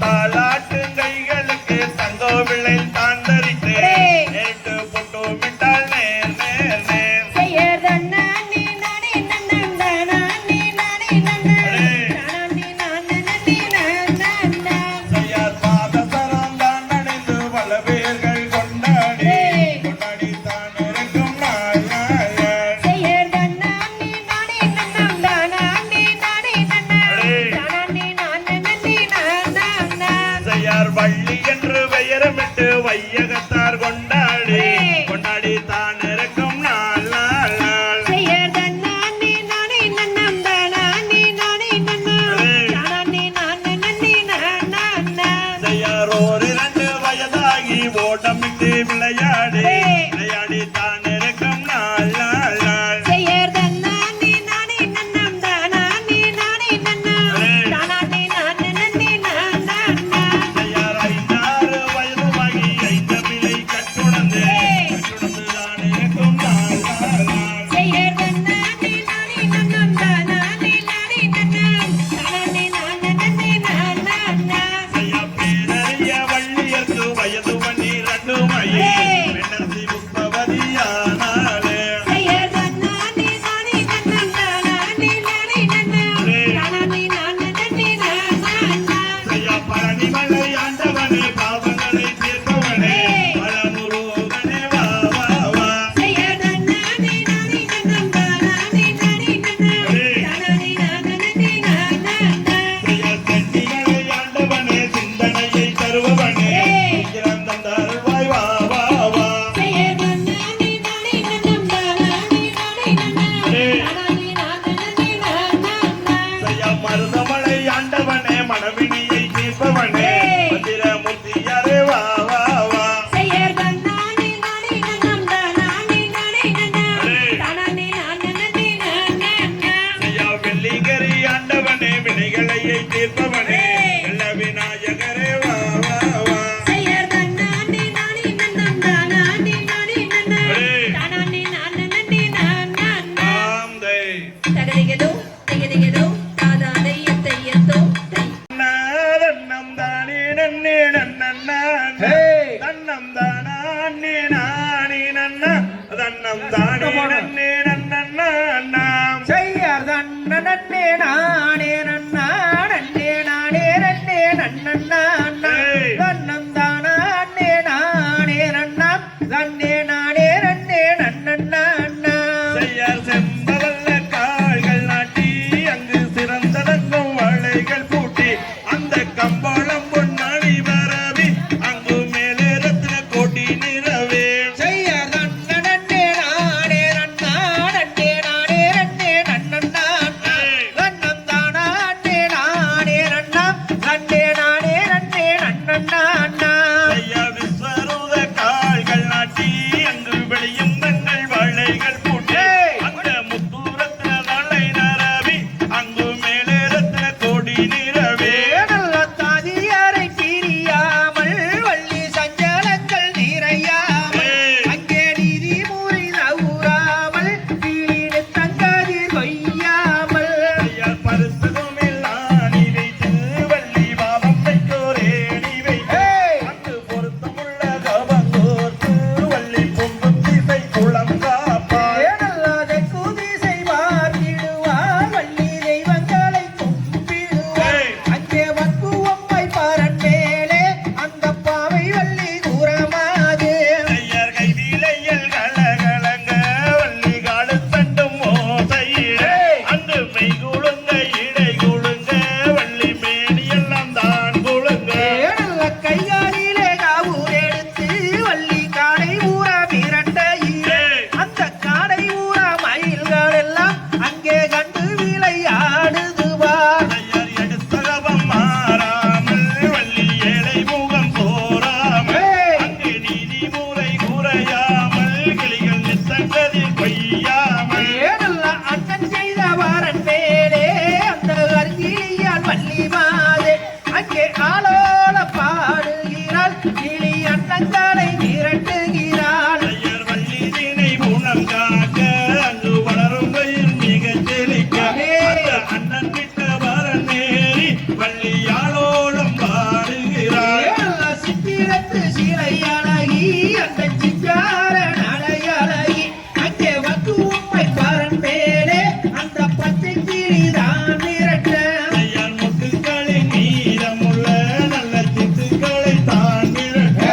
தாளாட்டு கைகளுக்கு தங்கோ விளை தாண்ட தன்னம் தானே நன்னே நன்னண்ணாம் செய்யார் தன்ன நன்னே நானே நன்னா நன்னே நானே நன்னே நன்னண்ணா தன்னம் தானா நன்னே நானே நன்னா நன்னே நானே நன்னே நன்னண்ணா செய்யார் செம்பவல்ல கால்கள் நாட்டி அங்கு சிறந்தடங்கும் வளைகள் பூட்டி அந்த கம்பளம் பொன்னாடி பரவி அங்கு மேலே ரத்ன கோட்டி நிறவே செய்யார் தன்ன நன்னே நானே நன்னா நன்னே நானே நன்னே நன்னண்ணா தன்னம் தானா நன்னே நானே நன்னா நன்னே நானே நன்னே நன்னண்ணா செய்யா விஸ்வரூத கால்கள் நாட்டி அங்கு வெளியும் தங்கள் வளைகள் பூட்டி அந்த முத்தூரத்ன வளை நரவி அங்கு மேலே ரத்ன கோடி நிறவே நல்ல தாதியாரை பிரியாமல் வள்ளி சஞ்சலங்கள் நிறையாமல் அங்கே நீதி மூறி நவுறாமல் கீழே தங்காதி கொய்யாமல் ஐயா பரிசுமில்லா நீ வைத்து வள்ளி பாவம் வைத்தோரே நீ வைத்து அங்கு பொருத்தமுள்ள கவங்கோர்த்து வள்ளி பொங்கும் திசை குளம் காப்பாய் நல்லதை குதிசை பார்த்திடுவார் வள்ளி தெய்வங்களை கும்பிடுவார் அங்கே வக்குவம்மை பரன் மேலே அந்த பாவை வள்ளி தூரமாது ஐயர் கைவிலையில் கலகலங்க வள்ளி காடு தண்டும் ஓசையிட அந்த மெய் குழுங்க இடை குழுங்க வள்ளி மேனி எல்லாம் தான் குழுங்க நல்ல கைகாலிலே காவூர் எடுத்து வள்ளி காடை ஊற மிரட்டையிலே அந்த காடை ஊற மயில்கள் எல்லாம் அங்கே கண்டு விளையாடுதுவார் ஐயர் எடுத்தகவம் மாறாமல் வள்ளி ஏழை முகம் சோறாமல் அங்கு நீதி முறை குறையாமல் கிளிகள் நித்தங்கதில் கொய்யாமல் நல்ல அண்ணன் செய்த வாரன் மேலே அந்த அருகிலியால் வள்ளி மாதே அங்கே ஆளோல பாடுகிறாள் கிளி அண்ணங்களை மிரட்டுகிறாள் ஐயர் வள்ளி தினை ஊனம் காக்க அங்கு வளரும் பயிர் மிகச் செழிக்க அந்த அண்ணன் கிட்ட வரன் மேறி வள்ளியாளோடும் பாடுகிறாள் நல்ல சித்திரத்து சிலை அழகி அந்த சிங்கார நடை அழகி அங்கே வந்து உண்மை பரன் மேலே அந்த பச்சை கிளிதான் மிரட்ட ஐயர் முத்துக்களின் நீளமுள்ள நல்ல சித்துக்களை தான் விழட்ட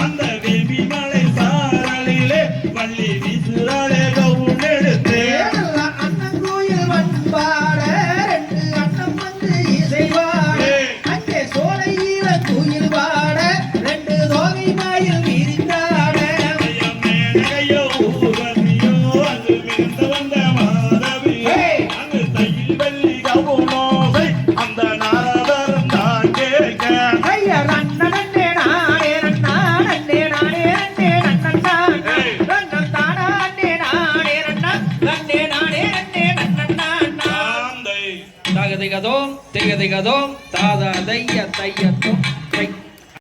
அந்த வேள்வி மலை சாரலிலே வள்ளி வீசுறாளே கவுன் எடுத்து நல்ல அண்ணன் கோயில் வன்பாட ரெண்டு அண்ணன் வந்து இசைவாட அங்கே சோலையில குயில் வாட ரெண்டு தோகை மயில் விரிந்தாட ஐயம் மேனகையோ ஊர்வசியோ அங்கு மிகுந்து வந்த மாதவியோ அங்கு தையில் வெள்ளி கவுனோசை அந்த நாரதரும் தான் கேட்க ஐயர் அண்ணனே நானே நன்னா நன்னே நானே நன்னே நன்னண்ணா நன்னம் தானா நன்னே நானே நன்னா நன்னே நானே நன்னே நன்னண்ணா ஆந்தை தகதிகதோம் திகதிகதோம் தாதா தைய தைய